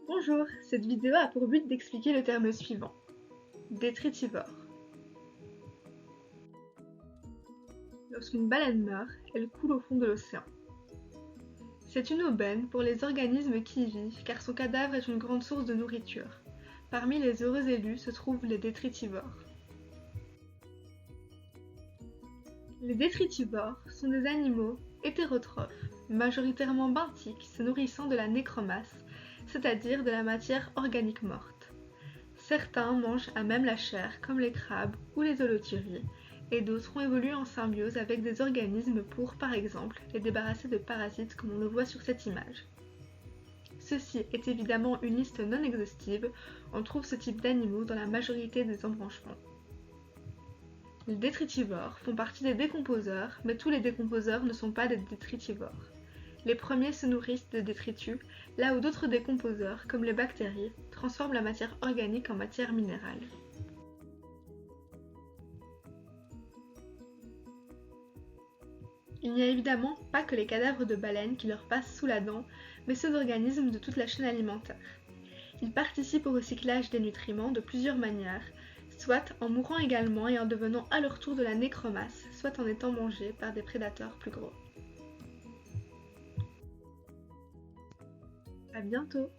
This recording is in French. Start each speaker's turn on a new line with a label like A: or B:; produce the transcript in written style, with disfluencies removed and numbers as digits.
A: Bonjour, cette vidéo a pour but d'expliquer le terme suivant. Détritivore. Lorsqu'une baleine meurt, elle coule au fond de l'océan. C'est une aubaine pour les organismes qui y vivent car son cadavre est une grande source de nourriture. Parmi les heureux élus se trouvent les détritivores. Les détritivores sont des animaux hétérotrophes, majoritairement benthiques, se nourrissant de la nécromasse, c'est-à-dire de la matière organique morte. Certains mangent à même la chair, comme les crabes ou les holoturies, et d'autres ont évolué en symbiose avec des organismes pour, par exemple, les débarrasser de parasites comme on le voit sur cette image. Ceci est évidemment une liste non exhaustive, on trouve ce type d'animaux dans la majorité des embranchements. Les détritivores font partie des décomposeurs, mais tous les décomposeurs ne sont pas des détritivores. Les premiers se nourrissent de détritus, là où d'autres décomposeurs, comme les bactéries, transforment la matière organique en matière minérale. Il n'y a évidemment pas que les cadavres de baleines qui leur passent sous la dent, mais ceux d'organismes de toute la chaîne alimentaire. Ils participent au recyclage des nutriments de plusieurs manières, soit en mourant également et en devenant à leur tour de la nécromasse, soit en étant mangés par des prédateurs plus gros. À bientôt!